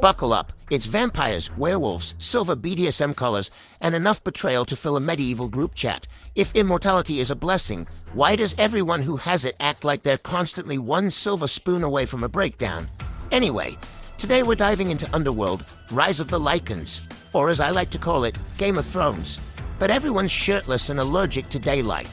Buckle up. It's vampires, werewolves, silver BDSM collars, and enough betrayal to fill a medieval group chat. If immortality is a blessing, why does everyone who has it act like they're constantly one silver spoon away from a breakdown? Anyway, today we're diving into Underworld, Rise of the Lycans, or as I like to call it, Game of Thrones. But everyone's shirtless and allergic to daylight.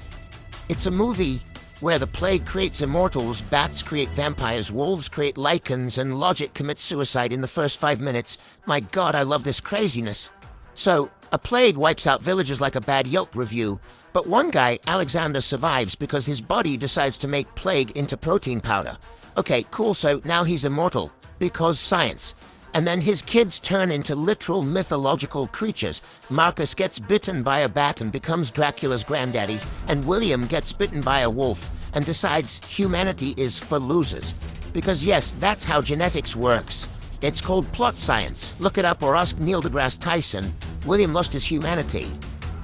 It's a movie where the plague creates immortals, bats create vampires, wolves create Lycans, and logic commits suicide in the first 5 minutes. My god, I love this craziness. So, a plague wipes out villages like a bad Yelp review, but one guy, Alexander, survives because his body decides to make plague into protein powder. Okay, cool, so now he's immortal, because science. And then his kids turn into literal mythological creatures. Marcus gets bitten by a bat and becomes Dracula's granddaddy, and William gets bitten by a wolf and decides humanity is for losers. Because yes, that's how genetics works. It's called plot science. Look it up or ask Neil deGrasse Tyson. William lost his humanity.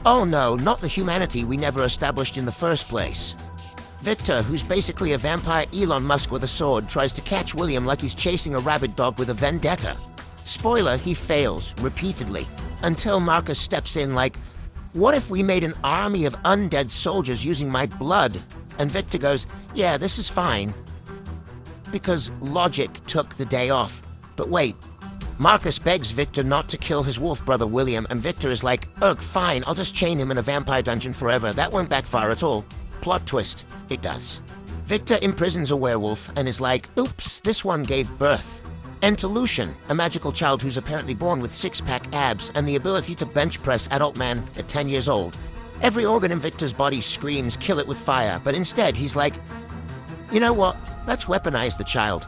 Oh no, not the humanity we never established in the first place. Victor, who's basically a vampire Elon Musk with a sword, tries to catch William like he's chasing a rabid dog with a vendetta. Spoiler, he fails, repeatedly, until Marcus steps in like, what if we made an army of undead soldiers using my blood? And Victor goes, yeah, this is fine. Because logic took the day off. But wait, Marcus begs Victor not to kill his wolf brother William, and Victor is like, ugh, fine, I'll just chain him in a vampire dungeon forever. That won't backfire at all. Plot twist. It does. Victor imprisons a werewolf and is like, oops, this one gave birth. Enter Lucian, a magical child who's apparently born with six-pack abs and the ability to bench press adult man at 10 years old. Every organ in Victor's body screams, kill it with fire, but instead he's like, you know what, let's weaponize the child.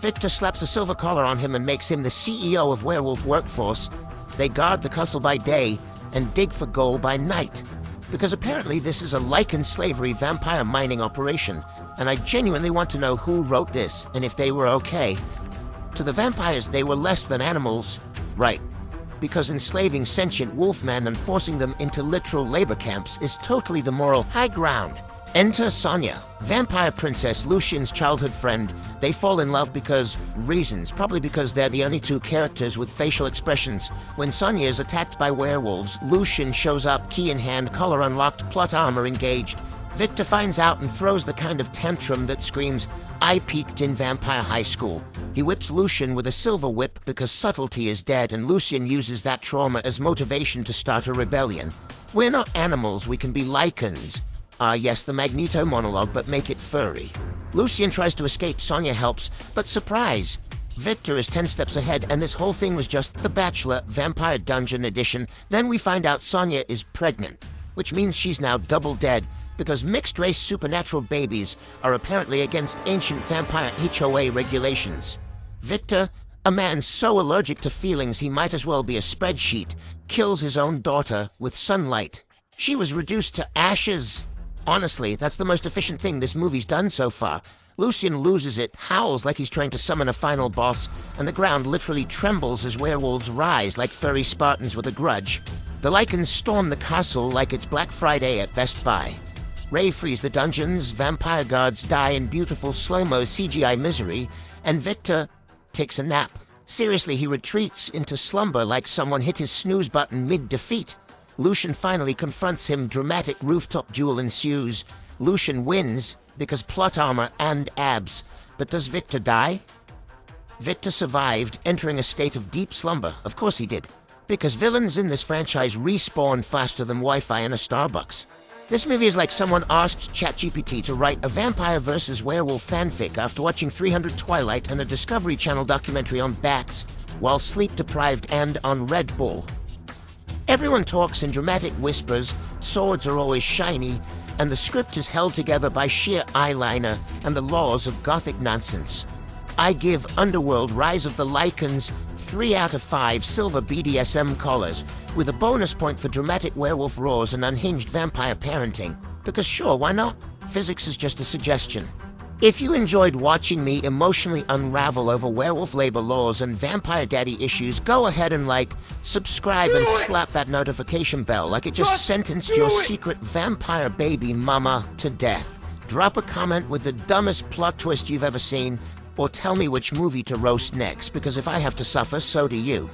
Victor slaps a silver collar on him and makes him the CEO of Werewolf Workforce. They guard the castle by day and dig for gold by night. Because apparently this is a Lycan slavery vampire mining operation, and I genuinely want to know who wrote this, and if they were okay. To the vampires, they were less than animals. Right. Because enslaving sentient wolfmen and forcing them into literal labor camps is totally the moral high ground. Enter Sonya, vampire princess, Lucian's childhood friend. They fall in love because reasons, probably because they're the only two characters with facial expressions. When Sonya is attacked by werewolves, Lucian shows up, key in hand, collar unlocked, plot armor engaged. Victor finds out and throws the kind of tantrum that screams, I peaked in vampire high school. He whips Lucian with a silver whip because subtlety is dead, and Lucian uses that trauma as motivation to start a rebellion. We're not animals, we can be Lycans. Yes, the Magneto monologue, but make it furry. Lucian tries to escape, Sonya helps, but surprise! Victor is 10 steps ahead, and this whole thing was just The Bachelor Vampire Dungeon Edition. Then we find out Sonya is pregnant, which means she's now double dead, because mixed-race supernatural babies are apparently against ancient vampire HOA regulations. Victor, a man so allergic to feelings he might as well be a spreadsheet, kills his own daughter with sunlight. She was reduced to ashes. Honestly, that's the most efficient thing this movie's done so far. Lucian loses it, howls like he's trying to summon a final boss, and the ground literally trembles as werewolves rise like furry Spartans with a grudge. The Lycans storm the castle like it's Black Friday at Best Buy. Ray frees the dungeons, vampire guards die in beautiful slow-mo CGI misery, and Victor takes a nap. Seriously, he retreats into slumber like someone hit his snooze button mid-defeat. Lucian finally confronts him, dramatic rooftop duel ensues. Lucian wins, because plot armor and abs. But does Victor die? Victor survived, entering a state of deep slumber. Of course he did. Because villains in this franchise respawn faster than Wi-Fi in a Starbucks. This movie is like someone asked ChatGPT to write a vampire versus werewolf fanfic after watching 300 Twilight and a Discovery Channel documentary on bats, while sleep-deprived and on Red Bull. Everyone talks in dramatic whispers, swords are always shiny, and the script is held together by sheer eyeliner and the laws of Gothic nonsense. I give Underworld Rise of the Lycans 3 out of 5 silver BDSM collars, with a bonus point for dramatic werewolf roars and unhinged vampire parenting. Because sure, why not? Physics is just a suggestion. If you enjoyed watching me emotionally unravel over werewolf labor laws and vampire daddy issues, go ahead and subscribe and slap that notification bell like it just sentenced your secret vampire baby mama to death. Drop a comment with the dumbest plot twist you've ever seen, or tell me which movie to roast next, because if I have to suffer, so do you.